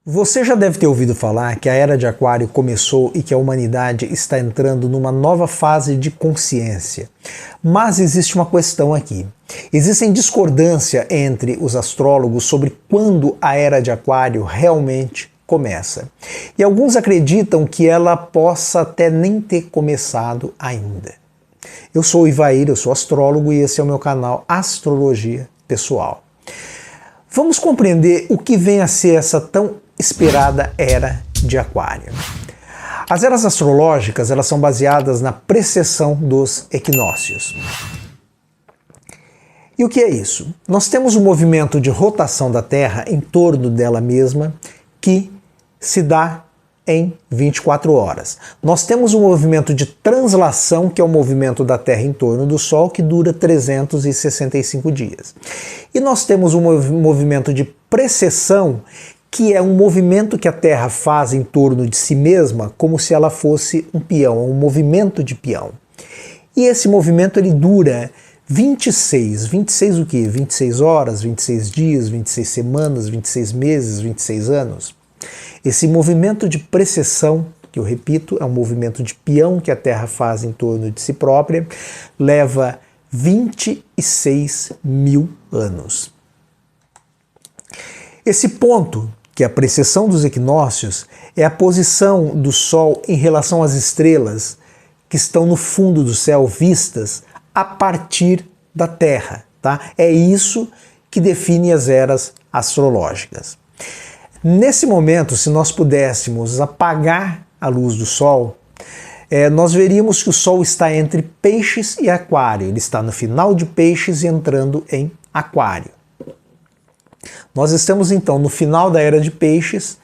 Você já deve ter ouvido falar que a Era de Aquário começou e que a humanidade está entrando numa nova fase de consciência. Mas existe uma questão aqui. Existem discordância entre os astrólogos sobre quando a Era de Aquário realmente começa. E alguns acreditam que ela possa até nem ter começado ainda. Eu sou o Ivair, eu sou astrólogo e esse é o meu canal Astrologia Pessoal. Vamos compreender o que vem a ser essa tão esperada Era de Aquário. As eras astrológicas, elas são baseadas na precessão dos equinócios. E o que é isso? Nós temos um movimento de rotação da Terra em torno dela mesma que se dá em 24 horas. Nós temos um movimento de translação, que é o movimento da Terra em torno do Sol, que dura 365 dias. E nós temos um movimento de precessão, que é um movimento que a Terra faz em torno de si mesma, como se ela fosse um peão, um movimento de peão. E esse movimento ele dura 26 o quê? 26 horas, 26 dias, 26 semanas, 26 meses, 26 anos. Esse movimento de precessão, que eu repito, é um movimento de peão que a Terra faz em torno de si própria, leva 26 mil anos. Esse ponto, que é a precessão dos equinócios, é a posição do Sol em relação às estrelas que estão no fundo do céu vistas a partir da Terra, tá? É isso que define as eras astrológicas. Nesse momento, se nós pudéssemos apagar a luz do Sol, nós veríamos que o Sol está entre Peixes e Aquário. Ele está no final de Peixes e entrando em Aquário. Nós estamos então no final da Era de Peixes,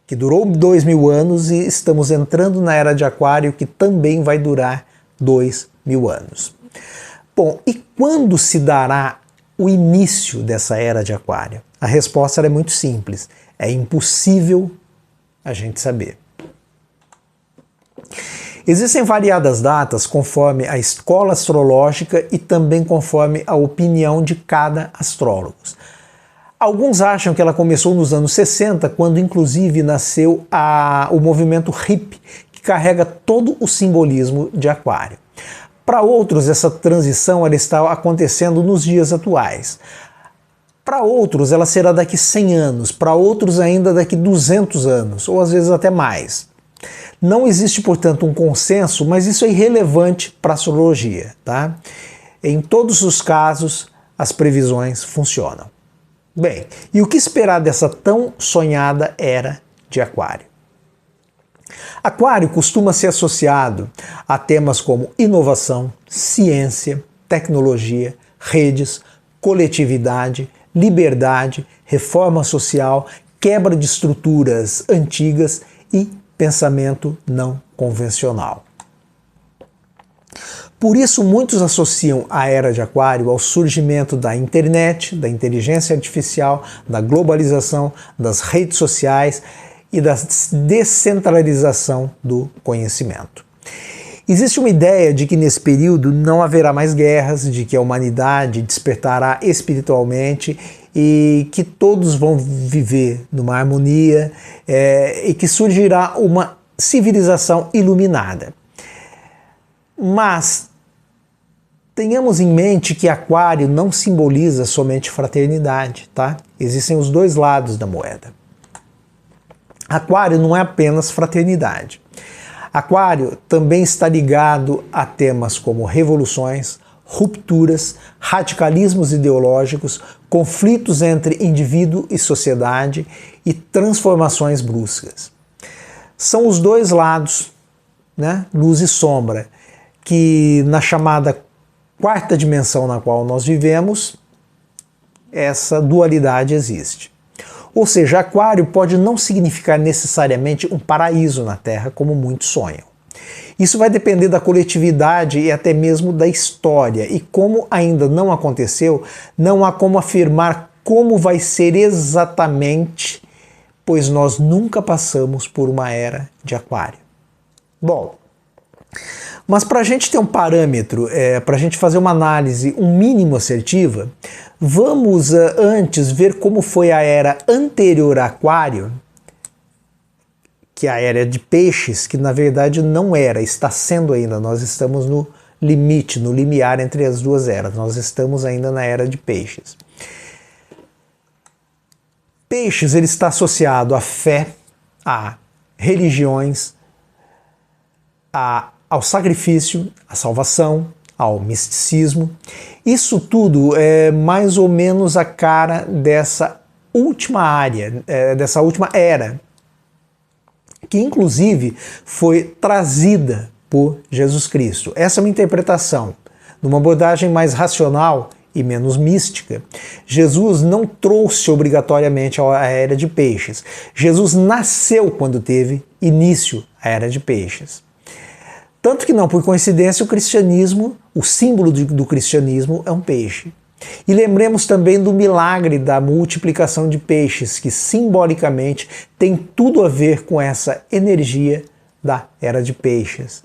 que durou 2000 anos, e estamos entrando na Era de Aquário, que também vai durar 2000 anos. Bom, e quando se dará o início dessa Era de Aquário? A resposta é muito simples. É impossível a gente saber. Existem variadas datas conforme a escola astrológica e também conforme a opinião de cada astrólogo. Alguns acham que ela começou nos anos 60, quando inclusive nasceu o movimento hippie, que carrega todo o simbolismo de Aquário. Para outros, essa transição ela está acontecendo nos dias atuais. Para outros, ela será daqui 100 anos, para outros ainda daqui 200 anos, ou às vezes até mais. Não existe, portanto, um consenso, mas isso é irrelevante para a astrologia, tá? Em todos os casos, as previsões funcionam. Bem, e o que esperar dessa tão sonhada Era de Aquário? Aquário costuma ser associado a temas como inovação, ciência, tecnologia, redes, coletividade, liberdade, reforma social, quebra de estruturas antigas e pensamento não convencional. Por isso, muitos associam a Era de Aquário ao surgimento da internet, da inteligência artificial, da globalização, das redes sociais e da descentralização do conhecimento. Existe uma ideia de que nesse período não haverá mais guerras, de que a humanidade despertará espiritualmente e que todos vão viver numa harmonia e que surgirá uma civilização iluminada. Mas tenhamos em mente que Aquário não simboliza somente fraternidade, tá? Existem os dois lados da moeda. Aquário não é apenas fraternidade. Aquário também está ligado a temas como revoluções, rupturas, radicalismos ideológicos, conflitos entre indivíduo e sociedade e transformações bruscas. São os dois lados, né? Luz e sombra, que na chamada quarta dimensão na qual nós vivemos, essa dualidade existe. Ou seja, Aquário pode não significar necessariamente um paraíso na Terra, como muitos sonham. Isso vai depender da coletividade e até mesmo da história, e como ainda não aconteceu, não há como afirmar como vai ser exatamente, pois nós nunca passamos por uma Era de Aquário. Bom, mas para a gente ter um parâmetro, para a gente fazer uma análise, um mínimo assertiva, vamos antes ver como foi a era anterior a Aquário que é a era de peixes, que na verdade não era, está sendo ainda. Nós estamos no limite, no limiar entre as duas eras. Nós estamos ainda na era de peixes. Peixes, ele está associado à fé, a religiões, ao sacrifício, à salvação, ao misticismo. Isso tudo é mais ou menos a cara dessa última área, dessa última era, que inclusive foi trazida por Jesus Cristo. Essa é uma interpretação. Numa abordagem mais racional e menos mística, Jesus não trouxe obrigatoriamente a era de peixes. Jesus nasceu quando teve início a era de peixes. Tanto que não, por coincidência, o cristianismo, o símbolo do cristianismo é um peixe. E lembremos também do milagre da multiplicação de peixes, que simbolicamente tem tudo a ver com essa energia da era de peixes,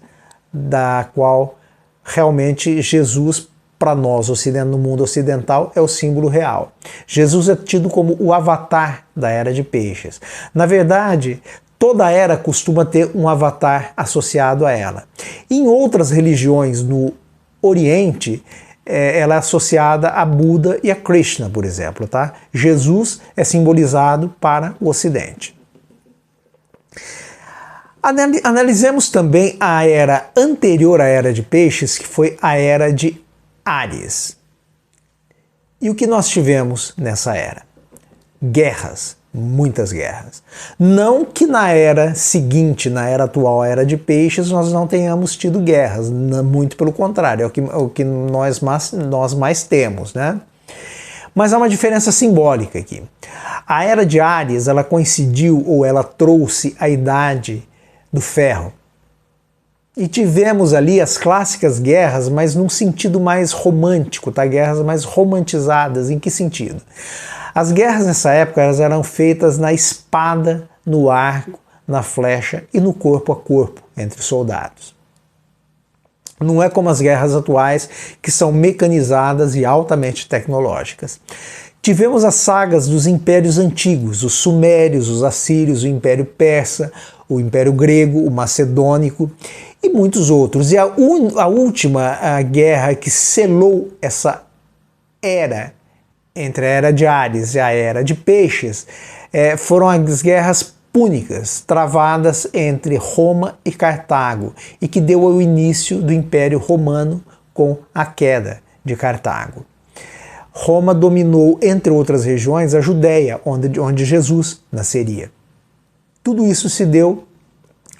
da qual realmente Jesus, para nós no mundo ocidental, é o símbolo real. Jesus é tido como o avatar da era de peixes. Na verdade, toda era costuma ter um avatar associado a ela. Em outras religiões no Oriente, ela é associada a Buda e a Krishna, por exemplo. Tá? Jesus é simbolizado para o Ocidente. Analisemos também a era anterior à era de peixes, que foi a era de Áries. E o que nós tivemos nessa era? Guerras, muitas guerras. Não que na era seguinte, na era atual, a era de peixes, nós não tenhamos tido guerras, muito pelo contrário, é o que nós mais temos, né? Mas há uma diferença simbólica aqui. A era de Áries, ela coincidiu ou ela trouxe a idade do ferro. E tivemos ali as clássicas guerras, mas num sentido mais romântico, tá? Guerras mais romantizadas. Em que sentido? As guerras nessa época elas eram feitas na espada, no arco, na flecha e no corpo a corpo entre os soldados. Não é como as guerras atuais, que são mecanizadas e altamente tecnológicas. Tivemos as sagas dos impérios antigos, os sumérios, os assírios, o Império Persa, o Império Grego, o Macedônico e muitos outros. E a última guerra que selou essa era, entre a era de Áries e a era de Peixes, foram as guerras púnicas, travadas entre Roma e Cartago, e que deu ao início do Império Romano com a queda de Cartago. Roma dominou, entre outras regiões, a Judéia, onde Jesus nasceria. Tudo isso se deu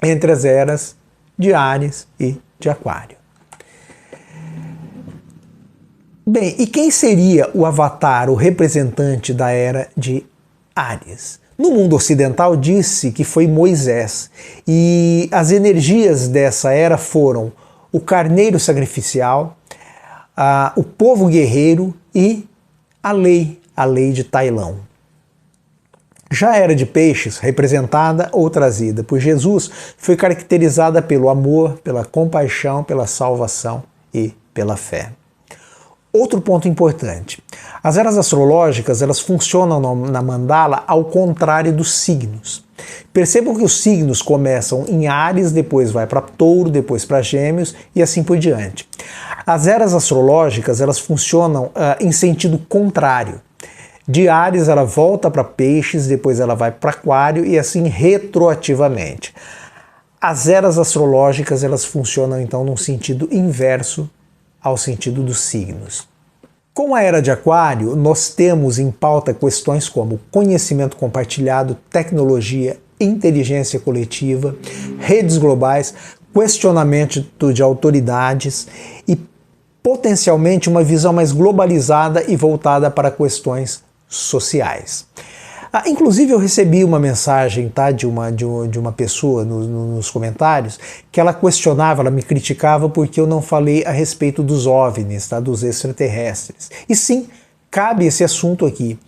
entre as eras de Áries e de Aquário. Bem, e quem seria o avatar, o representante da era de Áries? No mundo ocidental disse que foi Moisés, e as energias dessa era foram o carneiro sacrificial, o povo guerreiro e a lei de Tailão. Já a era de peixes, representada ou trazida por Jesus, foi caracterizada pelo amor, pela compaixão, pela salvação e pela fé. Outro ponto importante, as eras astrológicas elas funcionam na mandala ao contrário dos signos. Percebam que os signos começam em Áries, depois vai para Touro, depois para Gêmeos e assim por diante. As eras astrológicas elas funcionam em sentido contrário. De Áries ela volta para Peixes, depois ela vai para Aquário e assim retroativamente. As eras astrológicas elas funcionam então num sentido inverso ao sentido dos signos. Com a era de Aquário, nós temos em pauta questões como conhecimento compartilhado, tecnologia, inteligência coletiva, redes globais, questionamento de autoridades e potencialmente uma visão mais globalizada e voltada para questões sociais. Inclusive eu recebi uma mensagem, tá, de uma pessoa nos comentários que ela questionava, ela me criticava porque eu não falei a respeito dos OVNIs, tá, dos extraterrestres. E sim, cabe esse assunto aqui.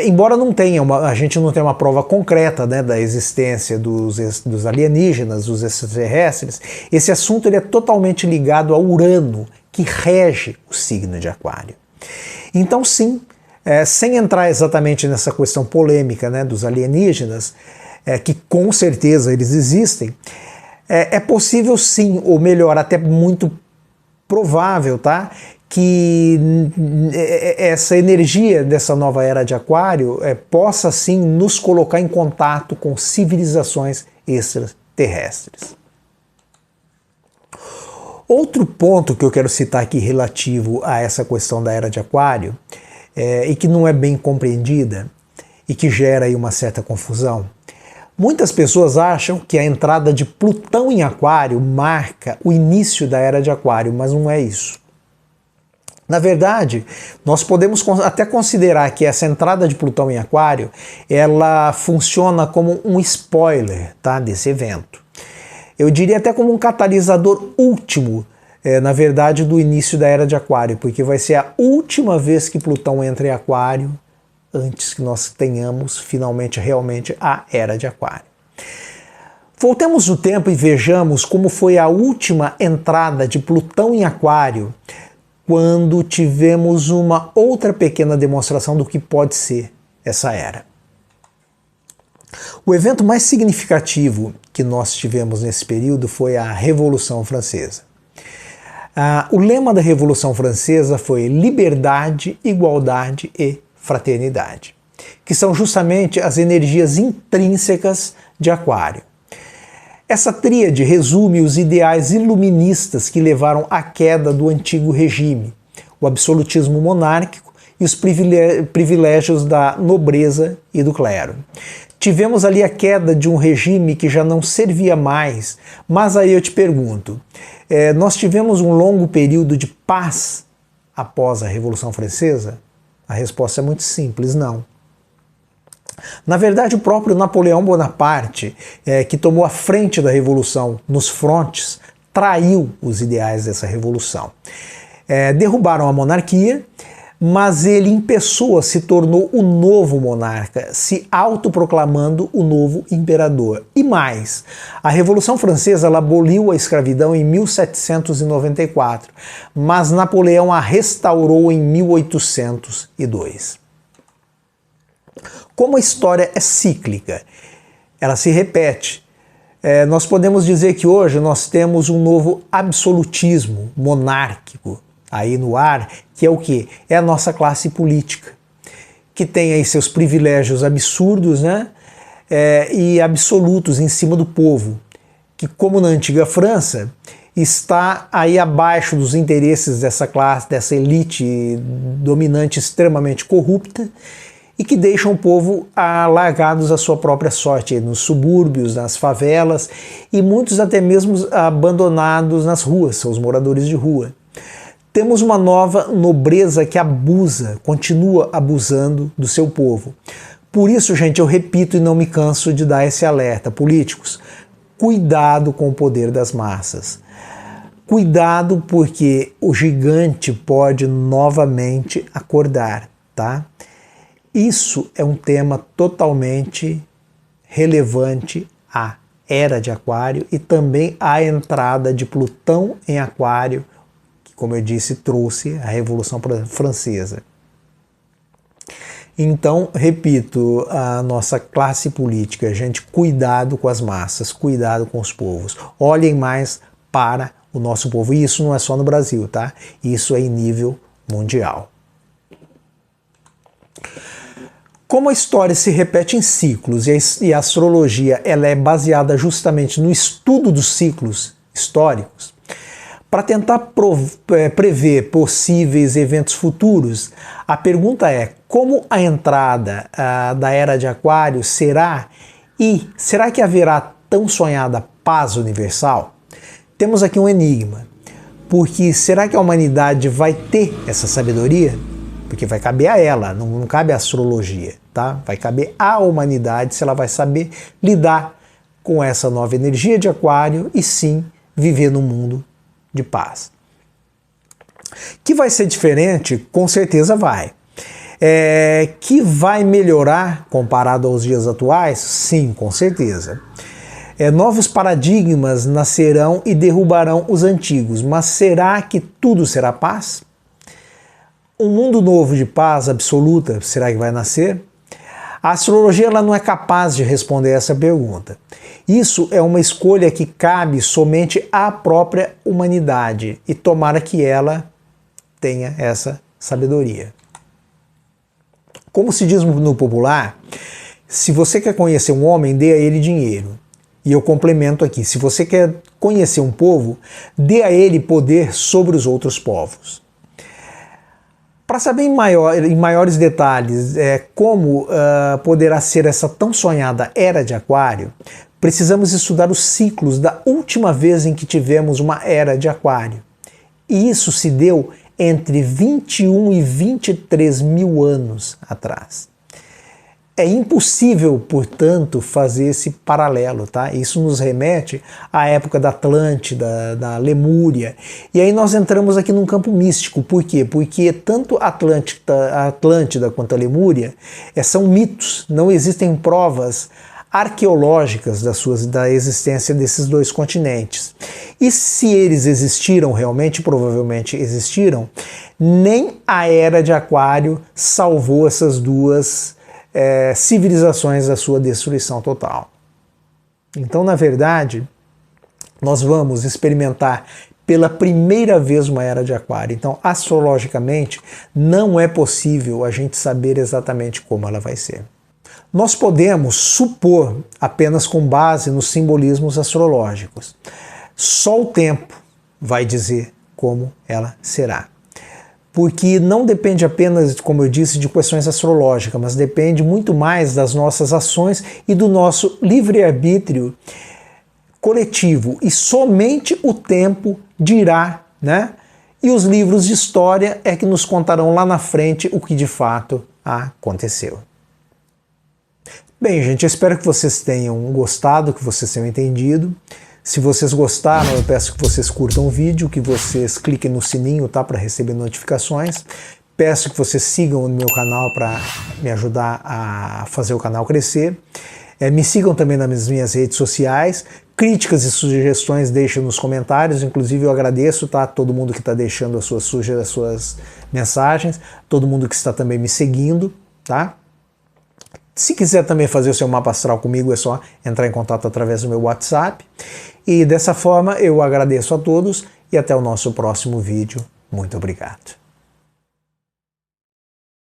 Embora não tenha a gente não tenha uma prova concreta, né, da existência dos alienígenas, dos extraterrestres, esse assunto ele é totalmente ligado a Urano, que rege o signo de Aquário. Então sim, sem entrar exatamente nessa questão polêmica, né, dos alienígenas, que com certeza eles existem, é possível sim, ou melhor, até muito provável, tá? Que essa energia dessa nova era de Aquário possa sim nos colocar em contato com civilizações extraterrestres. Outro ponto que eu quero citar aqui relativo a essa questão da era de Aquário e que não é bem compreendida e que gera aí uma certa confusão. Muitas pessoas acham que a entrada de Plutão em Aquário marca o início da era de Aquário, mas não é isso. Na verdade, nós podemos até considerar que essa entrada de Plutão em Aquário, ela funciona como um spoiler, tá, desse evento. Eu diria até como um catalisador último, na verdade, do início da era de Aquário, porque vai ser a última vez que Plutão entra em Aquário, antes que nós tenhamos finalmente realmente a era de Aquário. Voltemos no tempo e vejamos como foi a última entrada de Plutão em Aquário, quando tivemos uma outra pequena demonstração do que pode ser essa era. O evento mais significativo que nós tivemos nesse período foi a Revolução Francesa. O lema da Revolução Francesa foi liberdade, igualdade e fraternidade, que são justamente as energias intrínsecas de Aquário. Essa tríade resume os ideais iluministas que levaram à queda do antigo regime, o absolutismo monárquico e os privilégios da nobreza e do clero. Tivemos ali a queda de um regime que já não servia mais, mas aí eu te pergunto, nós tivemos um longo período de paz após a Revolução Francesa? A resposta é muito simples, não. Na verdade, o próprio Napoleão Bonaparte, que tomou a frente da Revolução nos frontes, traiu os ideais dessa Revolução. Derrubaram a monarquia, mas ele em pessoa se tornou o novo monarca, se autoproclamando o novo imperador. E mais, a Revolução Francesa ela aboliu a escravidão em 1794, mas Napoleão a restaurou em 1802. Como a história é cíclica, ela se repete, nós podemos dizer que hoje nós temos um novo absolutismo monárquico aí no ar, que é o quê? É a nossa classe política, que tem aí seus privilégios absurdos, né? E absolutos em cima do povo, que como na antiga França, está aí abaixo dos interesses dessa classe, dessa elite dominante extremamente corrupta, e que deixam o povo largados à sua própria sorte, aí nos subúrbios, nas favelas, e muitos até mesmo abandonados nas ruas, são os moradores de rua. Temos uma nova nobreza que abusa, continua abusando do seu povo. Por isso, gente, eu repito e não me canso de dar esse alerta. Políticos, cuidado com o poder das massas. Cuidado porque o gigante pode novamente acordar, tá? Isso é um tema totalmente relevante à era de Aquário e também à entrada de Plutão em Aquário, como eu disse, trouxe a Revolução Francesa. Então, repito, a nossa classe política, gente, cuidado com as massas, cuidado com os povos. Olhem mais para o nosso povo. E isso não é só no Brasil, tá? Isso é em nível mundial. Como a história se repete em ciclos e a astrologia ela é baseada justamente no estudo dos ciclos históricos, para tentar prever possíveis eventos futuros, a pergunta é como a entrada da Era de Aquário será e será que haverá tão sonhada paz universal? Temos aqui um enigma, porque será que a humanidade vai ter essa sabedoria? Porque vai caber a ela, não cabe a astrologia, tá? Vai caber à humanidade se ela vai saber lidar com essa nova energia de Aquário e sim viver num mundo de paz. Que vai ser diferente? Com certeza vai. Que vai melhorar comparado aos dias atuais? Sim, com certeza. Novos paradigmas nascerão e derrubarão os antigos, mas será que tudo será paz? Um mundo novo de paz absoluta, será que vai nascer? A astrologia ela não é capaz de responder essa pergunta. Isso é uma escolha que cabe somente à própria humanidade e tomara que ela tenha essa sabedoria. Como se diz no popular, se você quer conhecer um homem, dê a ele dinheiro. E eu complemento aqui, se você quer conhecer um povo, dê a ele poder sobre os outros povos. Para saber em maiores detalhes como poderá ser essa tão sonhada Era de Aquário, precisamos estudar os ciclos da última vez em que tivemos uma Era de Aquário. E isso se deu entre 21 e 23 mil anos atrás. É impossível, portanto, fazer esse paralelo, tá? Isso nos remete à época da Atlântida, da Lemúria. E aí nós entramos aqui num campo místico. Por quê? Porque tanto a Atlântida quanto a Lemúria são mitos, não existem provas arqueológicas da existência desses dois continentes. E se eles existiram realmente, provavelmente existiram, nem a Era de Aquário salvou essas duas civilizações da sua destruição total. Então, na verdade, nós vamos experimentar pela primeira vez uma Era de Aquário. Então, astrologicamente, não é possível a gente saber exatamente como ela vai ser. Nós podemos supor apenas com base nos simbolismos astrológicos. Só o tempo vai dizer como ela será. Porque não depende apenas, como eu disse, de questões astrológicas, mas depende muito mais das nossas ações e do nosso livre-arbítrio coletivo. E somente o tempo dirá, né? E os livros de história é que nos contarão lá na frente o que de fato aconteceu. Bem, gente, eu espero que vocês tenham gostado, que vocês tenham entendido. Se vocês gostaram, eu peço que vocês curtam o vídeo, que vocês cliquem no sininho, tá, para receber notificações. Peço que vocês sigam o meu canal para me ajudar a fazer o canal crescer. Me sigam também nas minhas redes sociais. Críticas e sugestões deixem nos comentários. Inclusive eu agradeço, tá, todo mundo que está deixando as suas mensagens, todo mundo que está também me seguindo, tá? Se quiser também fazer o seu mapa astral comigo, é só entrar em contato através do meu WhatsApp. E dessa forma eu agradeço a todos e até o nosso próximo vídeo. Muito obrigado.